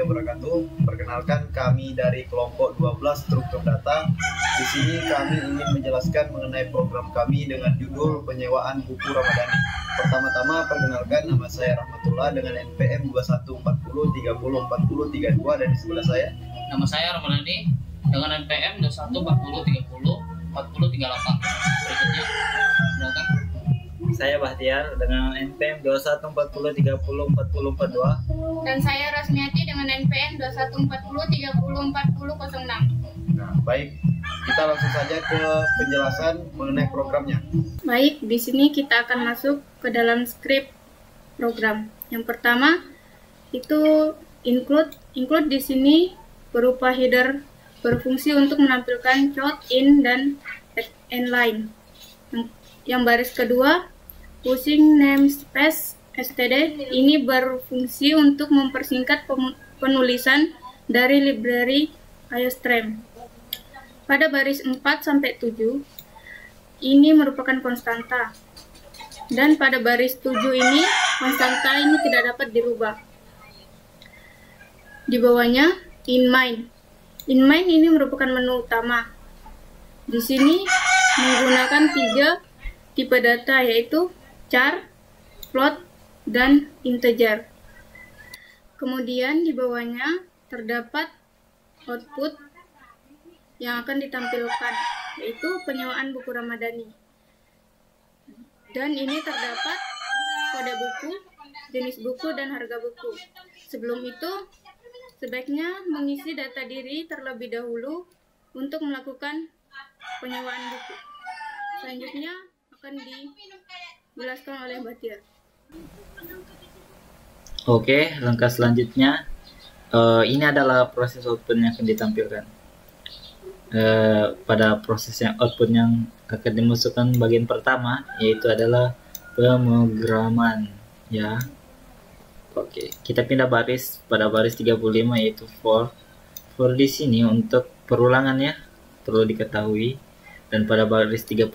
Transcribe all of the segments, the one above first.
warahmatullahi wabarakatuh. Perkenalkan, kami dari kelompok 12 struktur data. Di sini kami ingin menjelaskan mengenai program kami dengan judul penyewaan buku Ramadhani. Pertama-tama perkenalkan, nama saya Rahmatullah dengan NPM 2140304032, dan di sebelah saya nama saya Ramadhani dengan NPM 2140304038. Berikutnya, silakan. Saya Bahtiar dengan NPM 2140304042. Dan saya Rosmiati dengan NPM 2140304006. Nah, baik, kita langsung saja ke penjelasan mengenai programnya. Baik, di sini kita akan masuk ke dalam script program. Yang pertama itu include di sini berupa header, berfungsi untuk menampilkan chart in dan end line. Yang baris kedua, using namespace std, ini berfungsi untuk mempersingkat penulisan dari library IOStream. Pada baris 4 sampai 7, ini merupakan konstanta. Dan pada baris 7 ini, konstanta ini tidak dapat dirubah. Di bawahnya, in main. In main ini merupakan menu utama. Di sini menggunakan 3 tipe data, yaitu char, float, dan integer. Kemudian di bawahnya terdapat output yang akan ditampilkan, yaitu penyewaan buku Ramadhani. Dan ini terdapat kode buku, jenis buku, dan harga buku. Sebelum itu, sebaiknya mengisi data diri terlebih dahulu untuk melakukan penyewaan buku. Selanjutnya akan dijelaskan oleh Bahtiar. Oke, langkah selanjutnya ini adalah proses output yang akan ditampilkan. Pada proses yang output yang akan dimasukkan bagian pertama, yaitu adalah pemrograman, ya. Oke, kita pindah baris pada baris 35, yaitu for di sini untuk perulangannya perlu diketahui. Dan pada baris 36,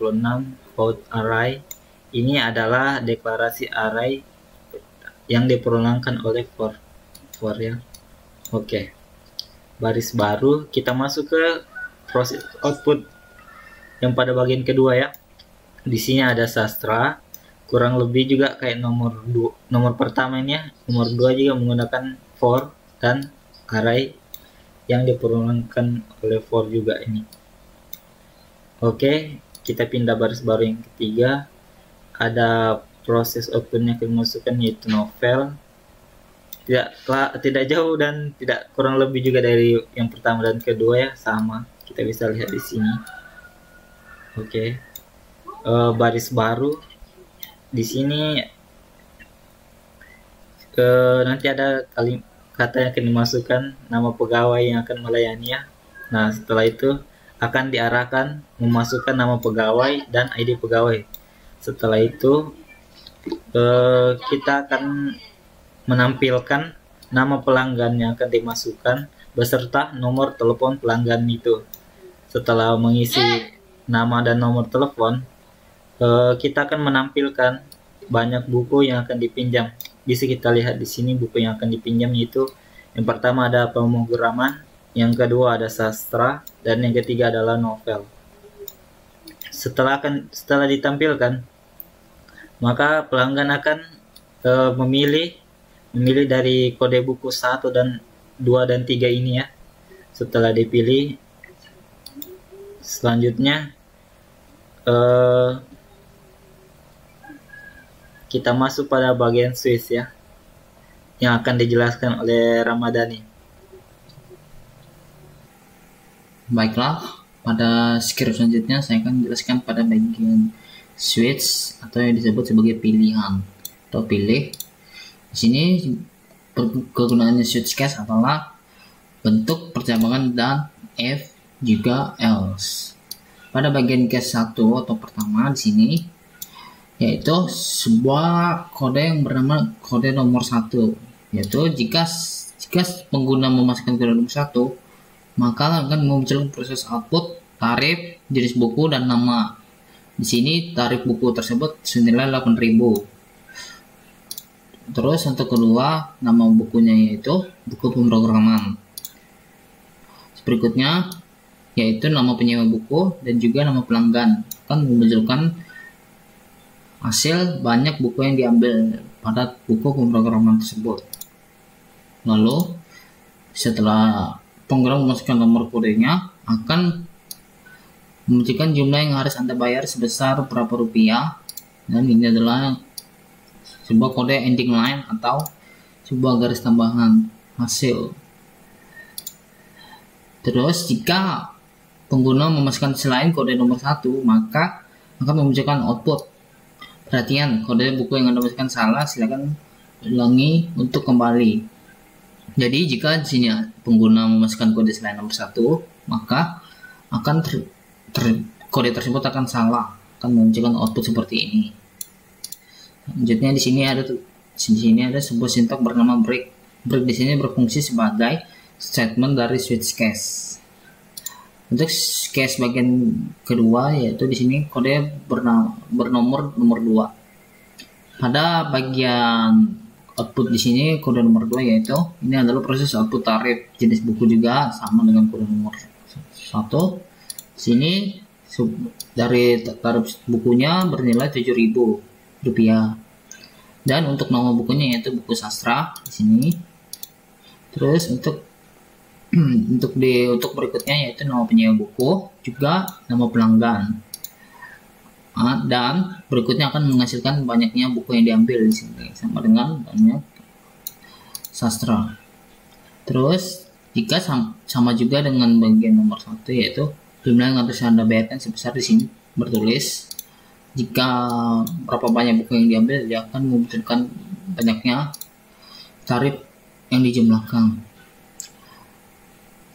out array, ini adalah deklarasi array yang diperulangkan oleh for ya. Oke, baris baru kita masuk ke proses output yang pada bagian kedua, ya. Di sini ada sastra, kurang lebih juga kayak nomor pertama ini, ya. Nomor 2 juga menggunakan for dan array yang diperulangkan oleh for juga ini. Oke, kita pindah baris baru yang ketiga. Ada proses outputnya yang dimasukkan, yaitu novel. Tidak jauh dan tidak kurang lebih juga dari yang pertama dan kedua, ya, sama. Kita bisa lihat di sini. Oke, baris baru di sini nanti ada kata yang akan dimasukkan, nama pegawai yang akan melayani, ya. Nah, setelah itu akan diarahkan memasukkan nama pegawai dan ID pegawai. Setelah itu kita akan menampilkan nama pelanggan yang akan dimasukkan beserta nomor telepon pelanggan itu. Setelah mengisi nama dan nomor telepon, kita akan menampilkan banyak buku yang akan dipinjam. Bisa kita lihat di sini buku yang akan dipinjam, yaitu yang pertama ada pemrograman, yang kedua ada sastra, dan yang ketiga adalah novel. Setelah ditampilkan, maka pelanggan akan memilih dari kode buku 1 dan 2 dan 3 ini, ya. Setelah dipilih, selanjutnya kita masuk pada bagian switch, ya, yang akan dijelaskan oleh Ramadhani. Baiklah, pada script selanjutnya saya akan menjelaskan pada bagian switch atau yang disebut sebagai pilihan atau pilih. Di sini kegunaannya switch case adalah bentuk percabangan dan if juga else. Pada bagian case 1 atau pertama di sini, yaitu sebuah kode yang bernama kode nomor 1, yaitu jika pengguna memasukkan kode nomor 1, maka akan muncul proses output tarif, jenis buku, dan nama. Di sini tarif buku tersebut senilai 8.000. Terus untuk kedua, nama bukunya yaitu buku pemrograman. Berikutnya yaitu nama penyewa buku dan juga nama pelanggan, akan memunculkan hasil banyak buku yang diambil pada buku pemrograman tersebut. Lalu setelah program memasukkan nomor kodenya, akan memunculkan jumlah yang harus Anda bayar sebesar berapa rupiah, dan ini adalah sebuah kode ending line atau sebuah garis tambahan hasil. Terus jika pengguna memasukkan selain kode nomor 1, maka akan memunculkan output. Perhatian, kode buku yang Anda masukkan salah, silakan ulangi untuk kembali. Jadi jika di sini pengguna memasukkan kode selain nomor 1, maka akan kode tersebut akan salah, akan memunculkan output seperti ini. Selanjutnya di sini ada sebuah sintak bernama break. Break di sini berfungsi sebagai statement dari switch case. Untuk case bagian kedua yaitu di sini kode bernomor nomor 2. Pada bagian output di sini kode nomor 2 yaitu ini adalah proses output tarif. Jenis buku juga sama dengan kode nomor 1. Sini dari tarif bukunya bernilai Rp7.000. Dan untuk nama bukunya yaitu buku sastra di sini. Terus untuk berikutnya yaitu nama penyewa buku, juga nama pelanggan. Dan berikutnya akan menghasilkan banyaknya buku yang diambil di sini sama dengan banyak sastra. Terus jika sama juga dengan bagian nomor 1 yaitu jumlah yang harus Anda bayarkan sebesar di sini bertulis. Jika berapa banyak buku yang diambil, dia akan memunculkan banyaknya tarif yang dijumlahkan.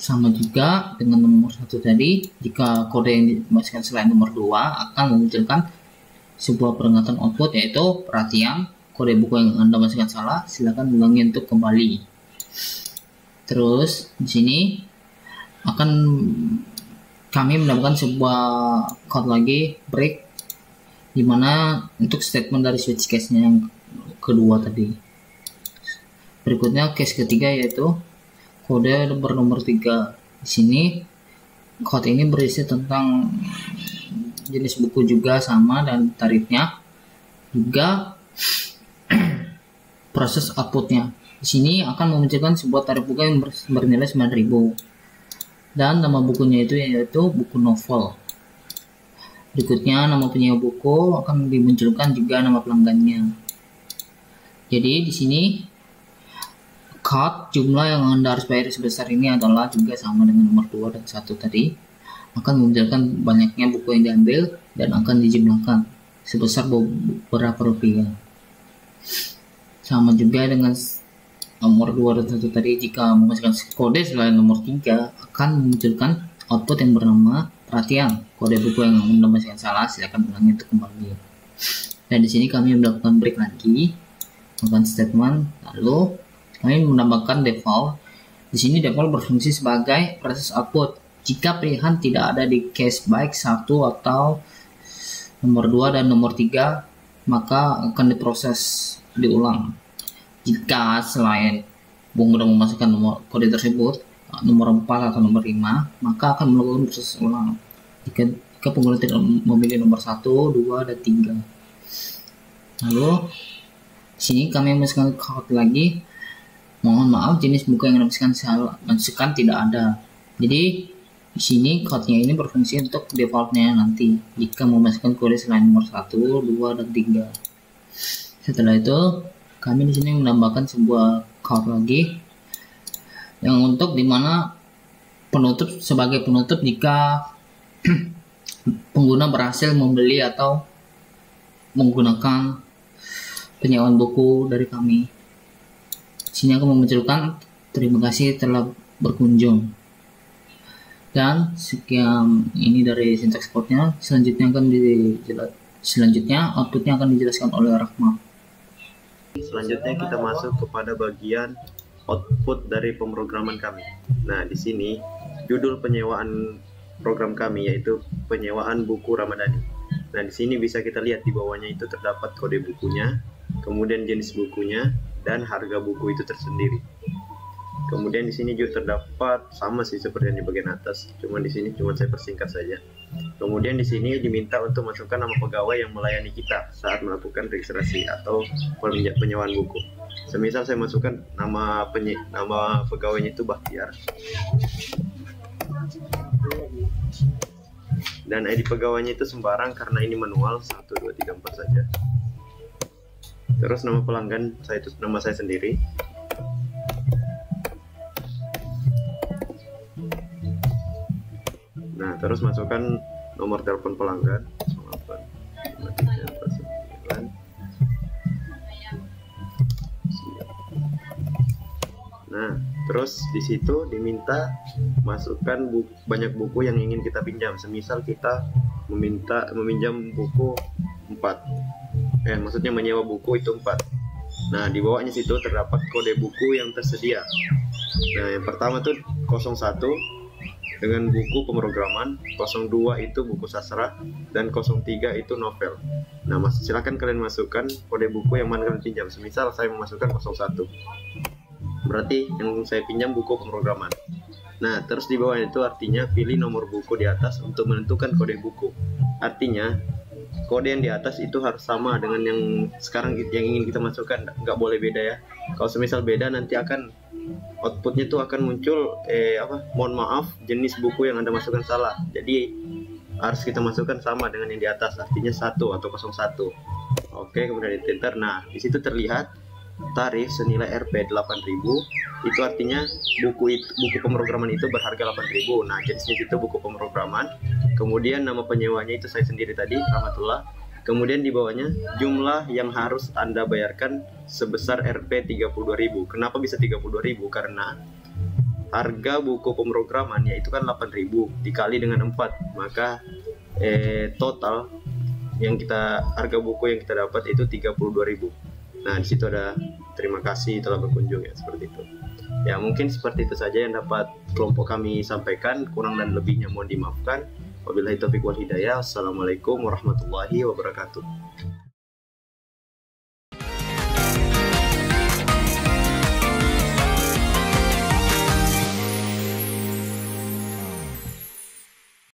Sama juga dengan nomor 1 tadi, jika kode yang dimasukkan selain nomor 2 akan memunculkan sebuah peringatan output yaitu perhatian, kode buku yang Anda masukkan salah, silakan ulangi untuk kembali. Terus di sini akan kami mendapatkan sebuah code lagi break, dimana untuk statement dari switch case-nya yang kedua tadi. Berikutnya case ketiga yaitu kode bernomor 3. Di sini code ini berisi tentang jenis buku juga sama dan tarifnya, juga proses outputnya. Di sini akan memunculkan sebuah tarif buku yang bernilai 9.000 dan nama bukunya yaitu buku novel. Berikutnya nama penyewa buku akan dimunculkan juga nama pelanggannya. Jadi di sini jumlah yang Anda harus bayar sebesar ini adalah juga sama dengan nomor 2 dan 1 tadi, akan memunculkan banyaknya buku yang diambil dan akan dijumlahkan sebesar berapa rupiah. Sama juga dengan nomor 2 dan 1 tadi, jika memasukkan kode selain nomor 3 akan memunculkan output yang bernama perhatian, kode buku yang Anda masukkan salah, silakan ulangi untuk kembali. Dan di sini kami melakukan break lagi, melakukan statement, lalu kami menambahkan default. Di sini default berfungsi sebagai proses output. Jika pilihan tidak ada di case baik 1 atau nomor 2 dan nomor 3, maka akan diproses diulang. Jika selain pengguna memasukkan nomor kode tersebut nomor 4 atau nomor 5, maka akan melakukan proses ulang jika pengguna tidak memilih nomor 1, 2, dan 3. Lalu sini kami memasukkan code lagi. Mohon maaf, jenis buku yang masukkan tidak ada. Jadi di sini code-nya ini berfungsi untuk defaultnya nanti jika memasukkan kode selain nomor 1, 2, dan 3. Setelah itu kami di sini menambahkan sebuah code lagi yang untuk dimana sebagai penutup jika pengguna berhasil membeli atau menggunakan penyewaan buku dari kami. Sini akan memunculkan terima kasih telah berkunjung. Dan sekian ini dari syntax code-nya. Selanjutnya outputnya akan dijelaskan oleh Rahma. Selanjutnya kita masuk kepada bagian output dari pemrograman kami. Nah, di sini judul penyewaan program kami yaitu penyewaan buku Ramadhani. Nah, di sini bisa kita lihat di bawahnya itu terdapat kode bukunya, kemudian jenis bukunya, dan harga buku itu tersendiri. Kemudian di sini juga terdapat sama sih seperti yang di bagian atas, cuma di sini cuma saya persingkat saja. Kemudian di sini diminta untuk masukkan nama pegawai yang melayani kita saat melakukan registrasi atau penyewaan buku. Semisal saya masukkan nama pegawainya itu Bahtiar. Dan ID pegawainya itu sembarang karena ini manual 1 2 3 4 saja. Terus nama pelanggan nama saya sendiri. Nah, terus masukkan nomor telepon pelanggan 085349. Nah, terus di situ diminta masukkan banyak buku yang ingin kita pinjam. Semisal kita meminjam buku 4. Maksudnya menyewa buku itu 4. Nah, di bawahnya situ terdapat kode buku yang tersedia. Nah, yang pertama tuh 01 dengan buku pemrograman, 02 itu buku sastra, dan 03 itu novel. Nah, silakan kalian masukkan kode buku yang mana kalian pinjam. Semisal saya memasukkan 01, berarti yang saya pinjam buku pemrograman. Nah, terus di bawah itu artinya pilih nomor buku di atas untuk menentukan kode buku. Artinya kode yang di atas itu harus sama dengan yang sekarang yang ingin kita masukkan, nggak boleh beda ya. Kalau semisal beda nanti akan outputnya tuh akan muncul mohon maaf, jenis buku yang Anda masukkan salah. Jadi harus kita masukkan sama dengan yang di atas, artinya 1 atau 01. Oke, kemudian di enter. Nah, di situ terlihat tarif senilai Rp 8.000. Itu artinya buku pemrograman itu berharga 8.000. Nah, jenisnya itu buku pemrograman. Kemudian nama penyewanya itu saya sendiri tadi, Rahmatullah. Kemudian di bawahnya jumlah yang harus Anda bayarkan sebesar Rp 32.000. Kenapa bisa 32.000? Karena harga buku pemrograman yaitu kan 8.000 dikali dengan 4, maka total harga buku yang kita dapat itu 32.000. Nah, di situ ada terima kasih telah berkunjung ya, seperti itu. Ya, mungkin seperti itu saja yang dapat kelompok kami sampaikan. Kurang dan lebihnya mohon dimaafkan. Wabillahi taufiq wal hidayah. Assalamualaikum warahmatullahi wabarakatuh.